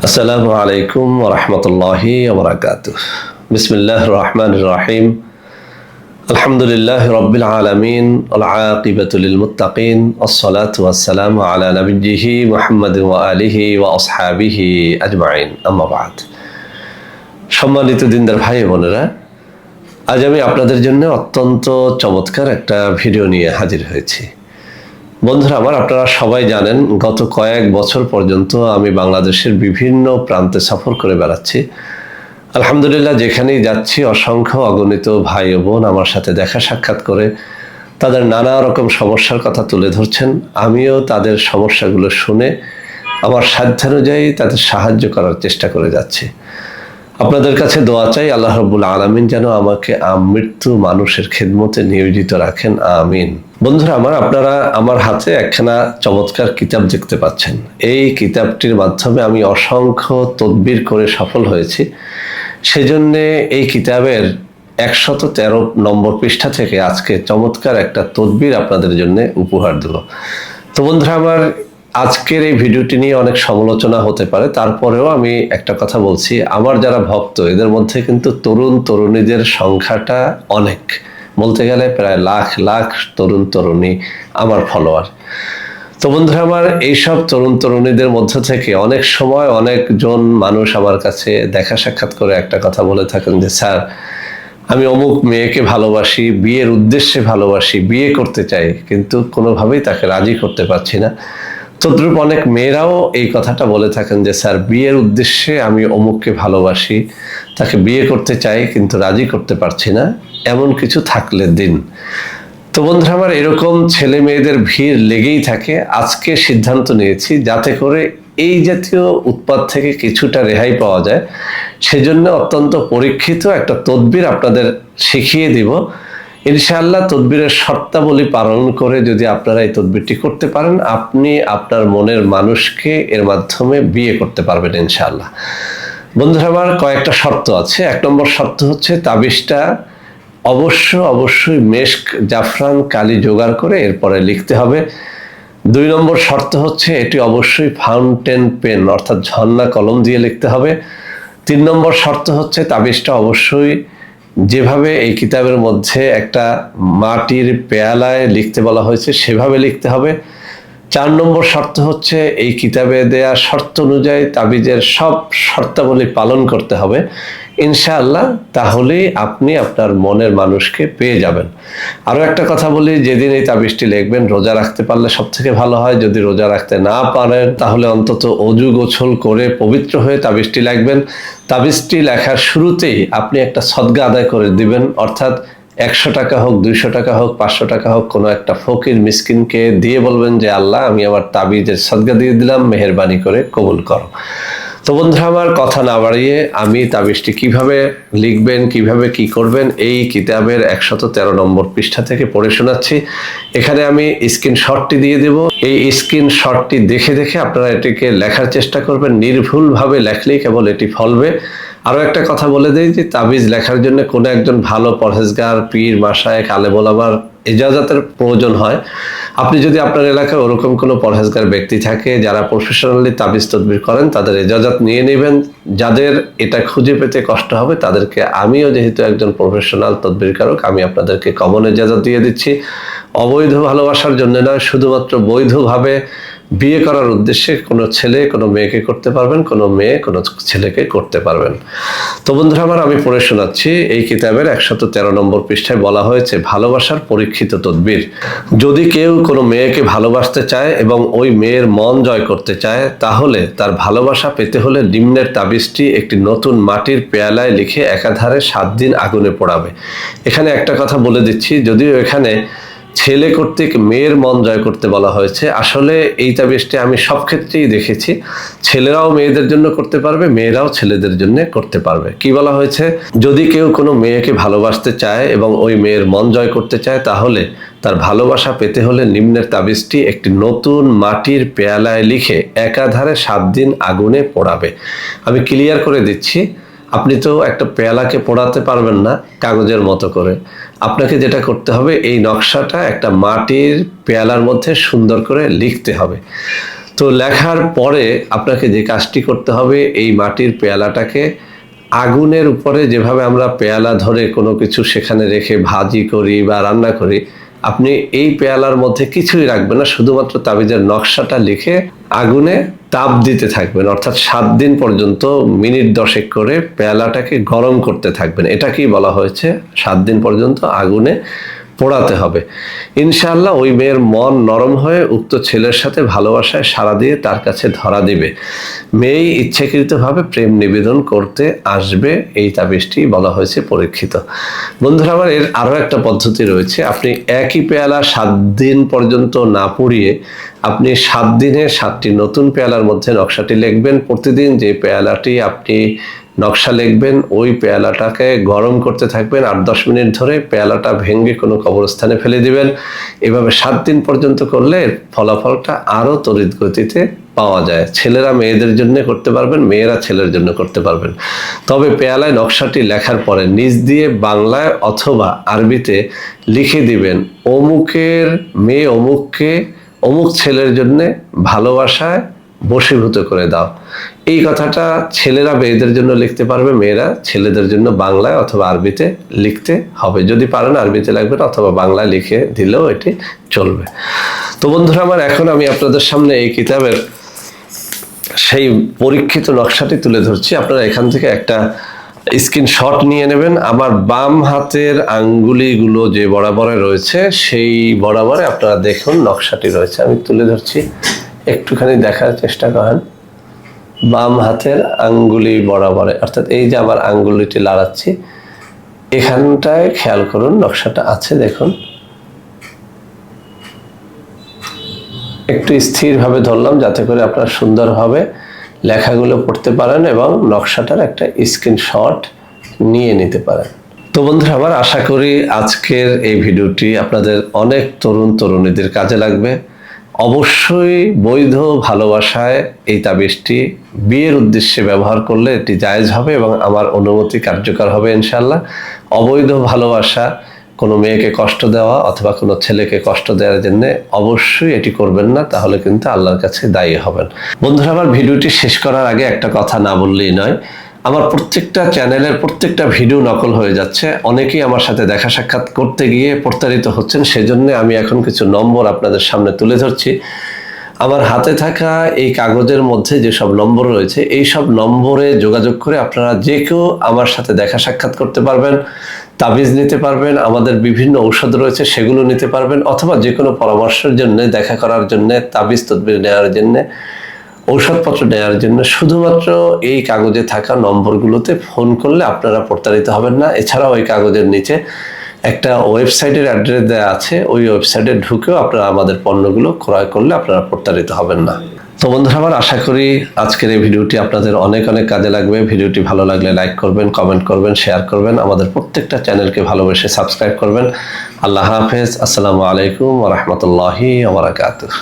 আসসালামু আলাইকুম ওয়া রাহমাতুল্লাহি ওয়া বারাকাতুহু। বিসমিল্লাহির রহমানির রহিম। আলহামদুলিল্লাহি রাব্বিল আলামিন ওয়াল আকিবাতু লিল মুত্তাকিন ওয়াসসালাতু ওয়াসসালামু আলা নাবিয়্যিহি মুহাম্মাদিন ওয়া আলিহি ওয়া আসহাবিহি আজমাইন। আম্মা বা'দ। সম্মানিত দিনদার ভাই বোনেরা, আজ আমি আপনাদের জন্য অত্যন্ত চমৎকার একটা ভিডিও নিয়ে হাজির হয়েছি। বন্ধুরা আমার, আপনারা সবাই জানেন গত কয়েক বছর পর্যন্ত আমি বাংলাদেশের বিভিন্ন প্রান্তে সফর করে বেড়াচ্ছি। আলহামদুলিল্লাহ, যেখানেই যাচ্ছি অসংখ্য অগণিত ভাই ও বোন আমার সাথে দেখা সাক্ষাৎ করে তাদের নানা রকম সমস্যার কথা তুলে ধরছেন। আমিও তাদের সমস্যাগুলো শুনে আমার সাধ্যানুযায়ী তাদের সাহায্য করার চেষ্টা করে যাচ্ছি। আপনাদের কাছে দোয়া চাই, আল্লাহ রাব্বুল আলামিন যেন আমাকে মৃত্যু মানুষের খেদমতে নিয়োজিত রাখেন, আমিন। বন্ধুরা আমার, আপনারা আমার হাতে একখানা চমৎকার কিতাব দেখতে পাচ্ছেন। এই কিতাবটির মাধ্যমে আমি অসংখ্য তদবির করে সফল হয়েছি। সেজন্যে এই কিতাবের 113 নম্বর পৃষ্ঠা থেকে আজকে চমৎকার একটা তদবির আপনাদের জন্য উপহার দেব। তো বন্ধুরা আমার, আজকের এই ভিডিওটি নিয়ে অনেক সমালোচনা হতে পারে, তারপরেও আমি একটা কথা বলছি, আমার যারা ভক্ত এদের মধ্যে কিন্তু তরুণ তরুণীদের সংখ্যাটা অনেক, বলতে গেলে প্রায় লাখ লাখ তরুণ তরুণী আমার ফলোয়ার। তো বন্ধুরা আমার, এইসব তরুণ তরুণীদের মধ্য থেকে অনেক সময় অনেকজন মানুষ আমার কাছে দেখা সাক্ষাৎ করে একটা কথা বলে থাকেন যে, স্যার, আমি অমুক মেয়েকে ভালোবাসি, বিয়ের উদ্দেশ্যে ভালোবাসি, বিয়ে করতে চাই, কিন্তু কোনোভাবেই তাকে রাজি করতে পারছি না। তদ্রূপ অনেক মেয়েরাও এই কথাটা বলে থাকেন যে, স্যার, বিয়ের উদ্দেশ্যে আমি অমুককে ভালোবাসি, তাকে বিয়ে করতে চাই, কিন্তু রাজি করতে পারছি না, এমন কিছু থাকলে দিন। তো বন্ধুরা আমার, এরকম ছেলে মেয়েদের ভিড় লেগেই থাকে। আজকে সিদ্ধান্ত নিয়েছি যাতে করে এই জাতীয় উৎপাত থেকে কিছুটা রেহাই পাওয়া যায়, সেজন্য অত্যন্ত পরীক্ষিত একটা তদবির আপনাদের শিখিয়ে দিব। ইনশাআল্লাহ তদবিরের শর্তাবলী পালন করে যদি আপনারা এই তদবিরটি করতে পারেন, আপনি আপনার মনের মানুষকে এর মাধ্যমে বিয়ে করতে পারবেন ইনশাআল্লাহ। বন্ধুরা আমার, কয়েকটা শর্ত আছে। 1 নম্বর শর্ত হচ্ছে, তাবিজটা অবশ্যই মেশক, জাফরান, কালি জোগাড় করে এরপরে লিখতে হবে। 2 নম্বর শর্ত হচ্ছে, এটি অবশ্যই ফাউন্টেন পেন অর্থাৎ ঝর্ণা কলম দিয়ে লিখতে হবে। 3 নম্বর শর্ত হচ্ছে, তাবিজটা অবশ্যই যেভাবে এই কিতাবের মধ্যে একটা মাটির পেয়ালায় লিখতে বলা হয়েছে সেভাবে লিখতে হবে। 4 নম্বর শর্ত হচ্ছে, এই কিতাবে দেয়া শর্ত অনুযায়ী তাবিজের সব শর্তাবলী পালন করতে হবে ইনশাআল্লাহ। তাহলেই আপনি আপনার মনের মানুষকে পেয়ে যাবেন। আরও একটা কথা বলি, যেদিন এই তাবিজটি লিখবেন রোজা রাখতে পারলে সব থেকে ভালো হয়। যদি রোজা রাখতে না পারেন তাহলে অন্তত অজু গোছল করে পবিত্র হয়ে তাবিজটি লিখবেন। তাবিজটি লেখার শুরুতেই আপনি একটা সদকা আদায় করে দিবেন, অর্থাৎ 100 টাকা হোক, 200 টাকা হোক, 500 টাকা হোক, কোনো একটা ফকির মিসকিনকে দিয়ে বলবেন যে, আল্লাহ, আমি আমার তাবিজের সদকা দিয়ে দিলাম, মেহেরবানি করে কবুল করো। তো বন্ধুরা আমার, কথা না বাড়িয়ে আমি তাবিজটি কিভাবে লিখবেন, কিভাবে কি করবেন, এই কিতাবের 113 নম্বর পৃষ্ঠা থেকে পড়ে শোনাচ্ছি। এখানে আমি স্ক্রিনশটটি দিয়ে দেব। এই স্ক্রিনশটটি দেখে দেখে আপনারা এটিকে লেখার চেষ্টা করবেন। নির্ভুলভাবে লেখলেই কেবল এটি ফলবে। আরও একটা কথা বলে দেই যে, তাবিজ লেখার জন্য কোনো একজন ভালো পরহেজগার, পীর, মাশায়েখ, আলেম ওলামার ইজাজতের প্রয়োজন হয়। আপনি যদি আপনার এলাকায় ওরকম কোনো পরহেজগার ব্যক্তি থাকে যারা প্রফেশনালি তাবিজ তদবির করেন, তাদের ইজাজত নিয়ে নেবেন। যাদের এটা খুঁজে পেতে কষ্ট হবে তাদেরকে, আমিও যেহেতু একজন প্রফেশনাল তদবিরকারক, আমি আপনাদেরকে কমন ইজাজত দিয়ে দিচ্ছি। অবৈধ ভালোবাসার জন্য নয়, শুধুমাত্র বৈধভাবে বিয়ে করার উদ্দেশ্যে কোনো ছেলে কোনো মেয়েকে করতে পারবেন, কোনো মেয়ে কোনো ছেলেকে করতে পারবেন। তো বন্ধুরা আমার, আমি পড়ে শোনাচ্ছি। এই কিতাবের 113 নম্বর পৃষ্ঠায় বলা হয়েছে, ভালোবাসার পরীক্ষিত তদবির। যদি কেউ কোনো মেয়েকে ভালোবাসতে চায় এবং ওই মেয়ের মন জয় করতে চায়, তাহলে তার ভালোবাসা পেতে হলে নিম্নের তাবিজটি একটি নতুন মাটির পেয়ালায় লিখে একাধারে 7 দিন আগুনে পোড়াবে। এখানে একটা কথা বলে দিচ্ছি, যদিও এখানে ছেলে কর্তৃক মেয়ের মন জয় করতে বলা হয়েছে, আসলে এই তাবিজটি আমি সব ক্ষেত্রেই দেখেছি ছেলেরাও মেয়েদের জন্য করতে পারবে, মেয়েরাও ছেলেদের জন্য করতে পারবে। কি বলা হয়েছে, যদি কেউ কোনো মেয়েকে ভালোবাসতে চায় এবং ওই মেয়ের মন জয় করতে চায়, তাহলে তার ভালোবাসা পেতে হলে নিম্নের তাবিজটি একটি নতুন মাটির পেয়ালায় লিখে একাধারে 7 দিন আগুনে পোড়াবে। আমি ক্লিয়ার করে দিচ্ছি, আপনি তো একটা পেয়ালাকে পোড়াতে পারবেন না কাগজের মতো করে। আপনাকে যেটা করতে হবে, এই নকশাটা একটা মাটির পেয়ালার মধ্যে সুন্দর করে লিখতে হবে। তো লেখার পরে আপনাকে যে কাজটি করতে হবে, এই মাটির পেয়ালাটাকে আগুনের উপরে যেভাবে আমরা পেয়ালা ধরে কোনো কিছু সেখানে রেখে ভাজি করি বা রান্না করি, আপনি এই পেয়ালার মধ্যে কিছুই রাখবেন না, শুধুমাত্র তাবিজের নকশাটা লিখে আগুনে তাপ দিতে থাকবেন। অর্থাৎ 7 দিন পর্যন্ত মিনিট 10 করে পেয়ালাটাকে গরম করতে থাকবেন। এটাকেই বলা হয়েছে 7 দিন পর্যন্ত আগুনে পোড়াতে হবে। ইনশাআল্লাহ ওই মেয়ের মন নরম হয়ে উক্ত ছেলের সাথে ভালোবাসায় সাড়া দিয়ে তার কাছে ধরা দিবে। মেয়েই ইচ্ছাকৃতভাবে প্রেম নিবেদন করতে আসবে। এই তাবিজটি বলা হয়েছে পরীক্ষিত। বন্ধুরা আমার, এর আরও একটা পদ্ধতি রয়েছে। আপনি একই পেয়ালা 7 দিন পর্যন্ত না পুড়িয়ে আপনি 7 দিনে 7টি নতুন পেয়ালার মধ্যে নকশাটি লিখবেন। প্রতিদিন যে পেয়ালাটি আপনি নকশা লিখবেন, ওই পেয়ালাটাকে গরম করতে থাকবেন 8-10 মিনিট ধরে। পেয়ালাটা ভেঙে কোনো কবরস্থানে ফেলে দিবেন। এভাবে 7 দিন পর্যন্ত করলে ফলাফলটা আরও তড়িৎ গতিতে পাওয়া যায়। ছেলেরা মেয়েদের জন্য করতে পারবেন, মেয়েরা ছেলের জন্য করতে পারবেন। তবে পেয়ালায় নকশাটি লেখার পরে নিচ দিয়ে বাংলায় অথবা আরবিতে লিখে দিবেন, অমুকের মেয়ে অমুককে অমুক ছেলের জন্য ভালোবাসায় বশীভূত করে দাও। এই কথাটা ছেলেরা মেয়েদের জন্য লিখতে পারবে, মেয়েরা ছেলেদের জন্য বাংলায় অথবা আরবিতে লিখতে হবে। যদি পারেন আরবিতে লিখবেন অথবা বাংলায় লিখে দিলেও এটি চলবে। তো বন্ধুরা আমার, এখন আমি আপনাদের সামনে এই কিতাবের সেই পরীক্ষিত নকশাটি তুলে ধরছি। আপনারা এখান থেকে একটা স্ক্রিনশট নিয়ে নেবেন। আমার বাম হাতের আঙ্গুলিগুলো যে বরাবরে রয়েছে সেই বরাবরে আপনারা দেখুন নকশাটি রয়েছে। আমি তুলে ধরছি, একটুখানি দেখার চেষ্টা করেন। বাম হাতের আঙ্গুলি বরাবরে, অর্থাৎ এই যে আমার আঙ্গুলিটি লাড়াচ্ছি, এখানটায় খেয়াল করুন নকশাটা আছে। দেখুন, একটু স্থিরভাবে ধরলাম যাতে করে আপনারা সুন্দরভাবে লেখাগুলো পড়তে পারেন এবং নকশাটার একটা স্ক্রিনশট নিয়ে নিতে পারেন। তো বন্ধুরা আমার, আশা করি আজকের এই ভিডিওটি আপনাদের অনেক তরুণ তরুণীদের কাজে লাগবে। অবশ্যই বৈধ ভালোবাসায় এই তাবিজটি বিয়ের উদ্দেশ্যে ব্যবহার করলে এটি জায়েজ হবে এবং আমার অনুমতি কার্যকর হবে ইনশাআল্লাহ। অবৈধ ভালোবাসা, কোনো মেয়েকে কষ্ট দেওয়া অথবা কোনো ছেলেকে কষ্ট দেওয়ার জন্য অবশ্যই এটি করবেন না, তাহলে কিন্তু আল্লাহর কাছে দায়ী হবেন। বন্ধুরা আমার, ভিডিওটি শেষ করার আগে একটা কথা না বললেই নয়। আমার প্রত্যেকটা চ্যানেলের প্রত্যেকটা ভিডিও নকল হয়ে যাচ্ছে। অনেকেই আমার সাথে দেখা সাক্ষাৎ করতে গিয়ে প্রতারিত হচ্ছেন। সেজন্য আমি এখন কিছু নম্বর আপনাদের সামনে তুলে ধরছি। আমার হাতে থাকা এই কাগজের মধ্যে যেসব নম্বর রয়েছে, এই সব নম্বরে যোগাযোগ করে আপনারা যে কেউ আমার সাথে দেখা সাক্ষাৎ করতে পারবেন, তাবিজ নিতে পারবেন, আমাদের বিভিন্ন ঔষধ রয়েছে সেগুলো নিতে পারবেন, অথবা যে কোনো পরামর্শের জন্য, দেখা করার জন্য, তাবিজ তদবির নেওয়ার জন্য, ঔষধপত্র নেওয়ার জন্য শুধুমাত্র এই কাগজে থাকা নম্বরগুলোতে ফোন করলে আপনারা প্রতারিত হবেন না। এছাড়াও ওই কাগজের নিচে একটা ওয়েবসাইটের অ্যাড্রেস দেওয়া আছে, ওই ওয়েবসাইটে ঢুকেও আপনারা আমাদের পণ্যগুলো ক্রয় করলে আপনারা প্রতারিত হবেন না। তো বন্ধুরা আমার, আশা করি আজকের এই ভিডিওটি আপনাদের অনেক অনেক কাজে লাগবে। ভিডিওটি ভালো লাগলে লাইক করবেন, কমেন্ট করবেন, শেয়ার করবেন। আমাদের প্রত্যেকটা চ্যানেলকে ভালোবেসে সাবস্ক্রাইব করবেন। আল্লাহ হাফেজ। আসসালামু আলাইকুম ওয়া রাহমাতুল্লাহি ওয়া বারাকাতুহু।